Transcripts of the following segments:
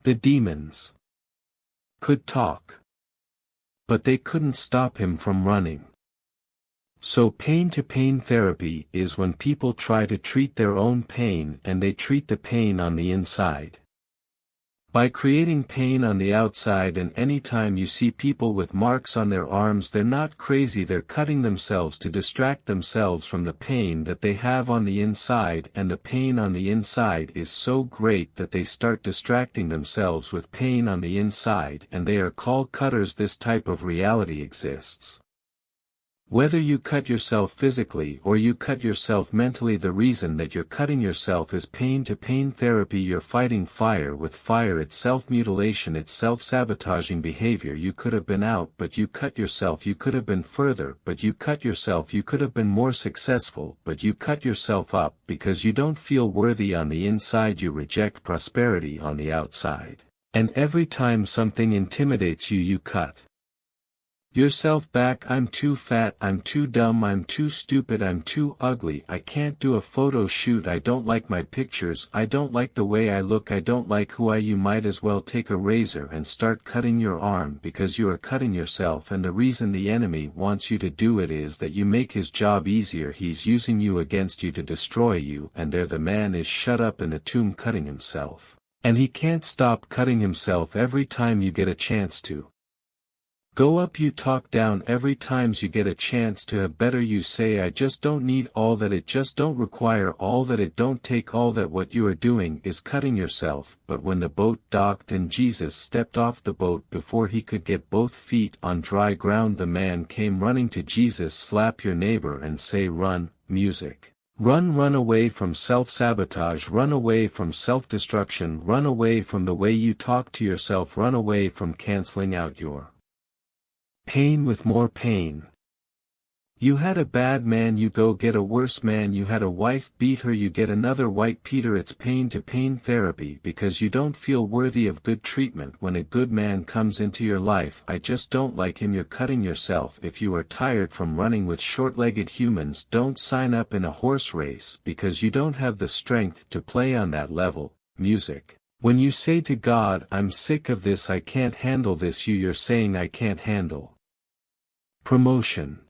The demons could talk, but they couldn't stop him from running. So pain-to-pain therapy is when people try to treat their own pain and they treat the pain on the inside. By creating pain on the outside, and anytime you see people with marks on their arms, they're not crazy, they're cutting themselves to distract themselves from the pain that they have on the inside, and the pain on the inside is so great that they start distracting themselves with pain on the inside, and they are called cutters. This type of reality exists. Whether you cut yourself physically or you cut yourself mentally, the reason that you're cutting yourself is pain-to-pain therapy. You're fighting fire with fire. It's self-mutilation, it's self-sabotaging behavior. You could have been out, but you cut yourself. You could have been further, but you cut yourself. You could have been more successful, but you cut yourself up because you don't feel worthy on the inside. You reject prosperity on the outside. And every time something intimidates you, you cut yourself back. I'm too fat, I'm too dumb, I'm too stupid, I'm too ugly, I can't do a photo shoot, I don't like my pictures, I don't like the way I look, I don't like who I am. You might as well take a razor and start cutting your arm, because you are cutting yourself, and the reason the enemy wants you to do it is that you make his job easier. He's using you against you to destroy you, and there the man is shut up in the tomb cutting himself. And he can't stop cutting himself. Every time you get a chance to go up, you talk down. Every times you get a chance to have better, you say I just don't need all that, it just don't require all that, it don't take all that. What you are doing is cutting yourself. But when the boat docked and Jesus stepped off the boat, before he could get both feet on dry ground, the man came running to Jesus. Slap your neighbor and say, run, music. Run away from self-sabotage, run away from self-destruction, run away from the way you talk to yourself, run away from canceling out your pain with more pain. You had a bad man, you go get a worse man. You had a wife, beat her, you get another white Peter. It's pain-to-pain therapy because you don't feel worthy of good treatment. When a good man comes into your life, I just don't like him. You're cutting yourself. If you are tired from running with short-legged humans, don't sign up in a horse race because you don't have the strength to play on that level. Music. When you say to God, I'm sick of this, I can't handle this, you're saying I can't handle promotion.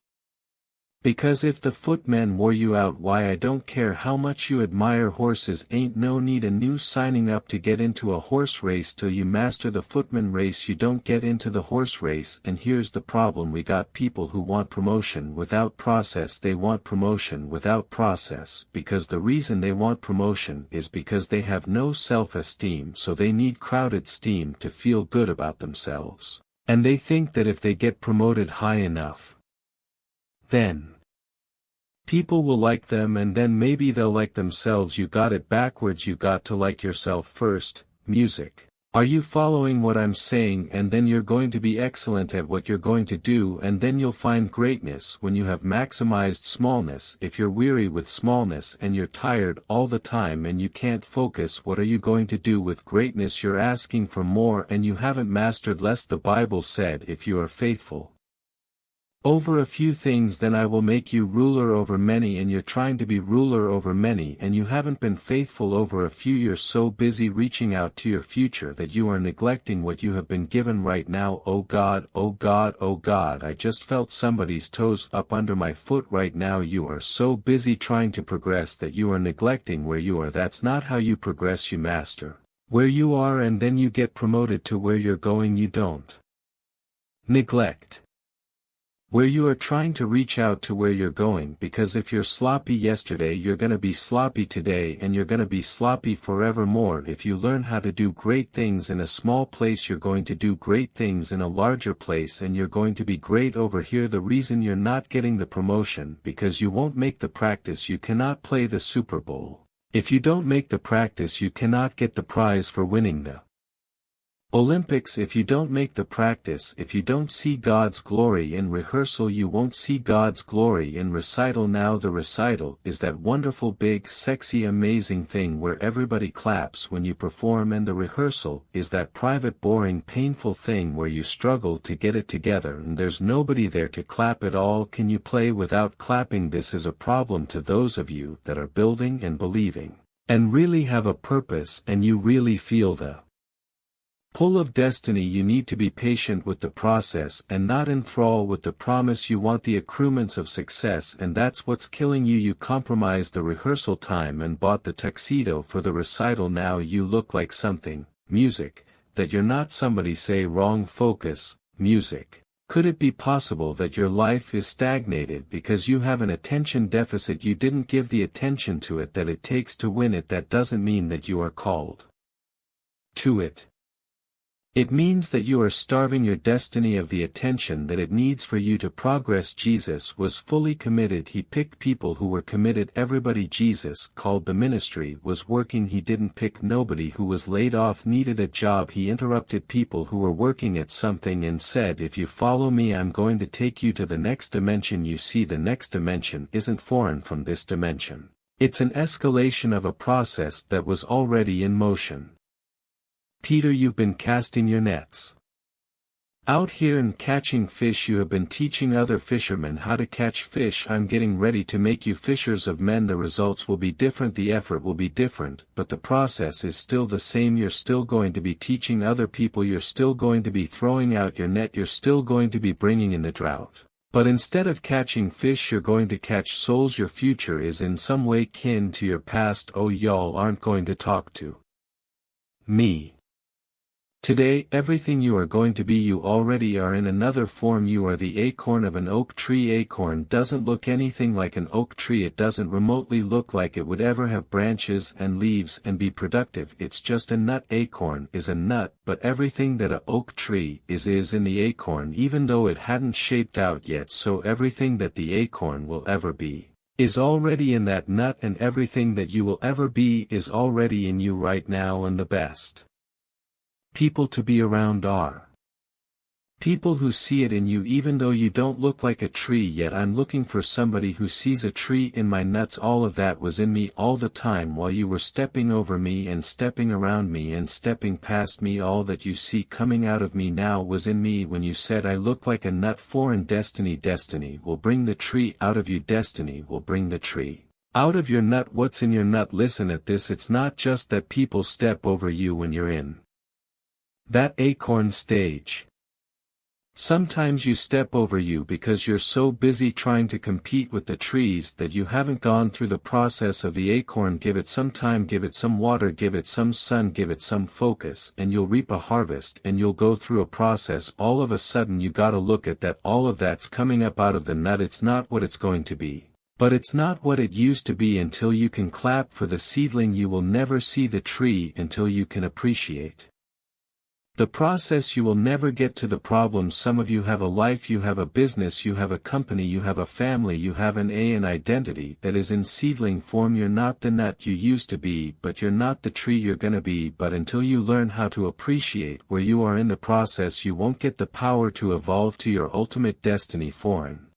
Because if the footman wore you out, why, I don't care how much you admire horses, ain't no need a new signing up to get into a horse race. Till you master the footman race, you don't get into the horse race. And here's the problem, we got people who want promotion without process. They want promotion without process because the reason they want promotion is because they have no self-esteem, so they need crowded steam to feel good about themselves. And they think that if they get promoted high enough, then people will like them, and then maybe they'll like themselves. You got it backwards. You got to like yourself first. Music. Are you following what I'm saying? And then you're going to be excellent at what you're going to do, and then you'll find greatness when you have maximized smallness. If you're weary with smallness and you're tired all the time and you can't focus, what are you going to do with greatness? You're asking for more and you haven't mastered less. The Bible said, if you are faithful over a few things, then I will make you ruler over many. And you're trying to be ruler over many and you haven't been faithful over a few. You're so busy reaching out to your future that you are neglecting what you have been given right now. Oh God, oh God, oh God, I just felt somebody's toes up under my foot right now. You are so busy trying to progress that you are neglecting where you are. That's not how you progress. You master where you are and then you get promoted to where you're going. You don't neglect where you are trying to reach out to where you're going, because if you're sloppy yesterday, you're gonna be sloppy today, and you're gonna be sloppy forevermore. If you learn how to do great things in a small place, you're going to do great things in a larger place, and you're going to be great over here. The reason you're not getting the promotion, because you won't make the practice. You cannot play the Super Bowl. If you don't make the practice, you cannot get the prize for winning the Olympics. If you don't make the practice, if you don't see God's glory in rehearsal, you won't see God's glory in recital. Now the recital is that wonderful, big, sexy, amazing thing where everybody claps when you perform, and the rehearsal is that private, boring, painful thing where you struggle to get it together and there's nobody there to clap at all. Can you play without clapping? This is a problem to those of you that are building and believing and really have a purpose, and you really feel the Pull of destiny. You need to be patient with the process and not enthrall with the promise. You want the accruements of success, and that's what's killing you. You compromised the rehearsal time and bought the tuxedo for the recital. Now you look like something, music, that you're not. Somebody say wrong focus, music. Could it be possible that your life is stagnated because you have an attention deficit? You didn't give the attention to it that it takes to win it. That doesn't mean that you are called to it. It means that you are starving your destiny of the attention that it needs for you to progress. Jesus was fully committed. He picked people who were committed. Everybody Jesus called the ministry was working. He didn't pick nobody who was laid off, needed a job. He interrupted people who were working at something and said, if you follow me, I'm going to take you to the next dimension. You see, the next dimension isn't foreign from this dimension. It's an escalation of a process that was already in motion. Peter, you've been casting your nets out here and catching fish. You have been teaching other fishermen how to catch fish. I'm getting ready to make you fishers of men. The results will be different, the effort will be different, but the process is still the same. You're still going to be teaching other people. You're still going to be throwing out your net. You're still going to be bringing in the drought. But instead of catching fish, you're going to catch souls. Your future is in some way kin to your past. Oh, y'all aren't going to talk to me. Today, everything you are going to be, you already are in another form. You are the acorn of an oak tree. Acorn doesn't look anything like an oak tree. It doesn't remotely look like it would ever have branches and leaves and be productive. It's just a nut. Acorn is a nut, but everything that an oak tree is in the acorn, even though it hadn't shaped out yet. So everything that the acorn will ever be is already in that nut, and everything that you will ever be is already in you right now. And the best people to be around are people who see it in you, even though you don't look like a tree yet. I'm looking for somebody who sees a tree in my nuts. All of that was in me all the time while you were stepping over me and stepping around me and stepping past me. All that you see coming out of me now was in me when you said I look like a nut. Foreign destiny. Destiny will bring the tree out of you. Destiny will bring the tree out of your nut. What's in your nut? Listen at this. It's not just that people step over you when you're in that acorn stage. Sometimes you step over you because you're so busy trying to compete with the trees that you haven't gone through the process of the acorn. Give it some time, give it some water, give it some sun, give it some focus, and you'll reap a harvest. And you'll go through a process. All of a sudden you gotta look at that. All of that's coming up out of the nut. It's not what it's going to be, but it's not what it used to be. Until you can clap for the seedling, you will never see the tree. Until you can appreciate the process, you will never get to the problem. Some of you have a life, you have a business, you have a company, you have a family, you have an identity that is in seedling form. You're not the nut you used to be, but you're not the tree you're gonna be. But until you learn how to appreciate where you are in the process, you won't get the power to evolve to your ultimate destiny. Foreign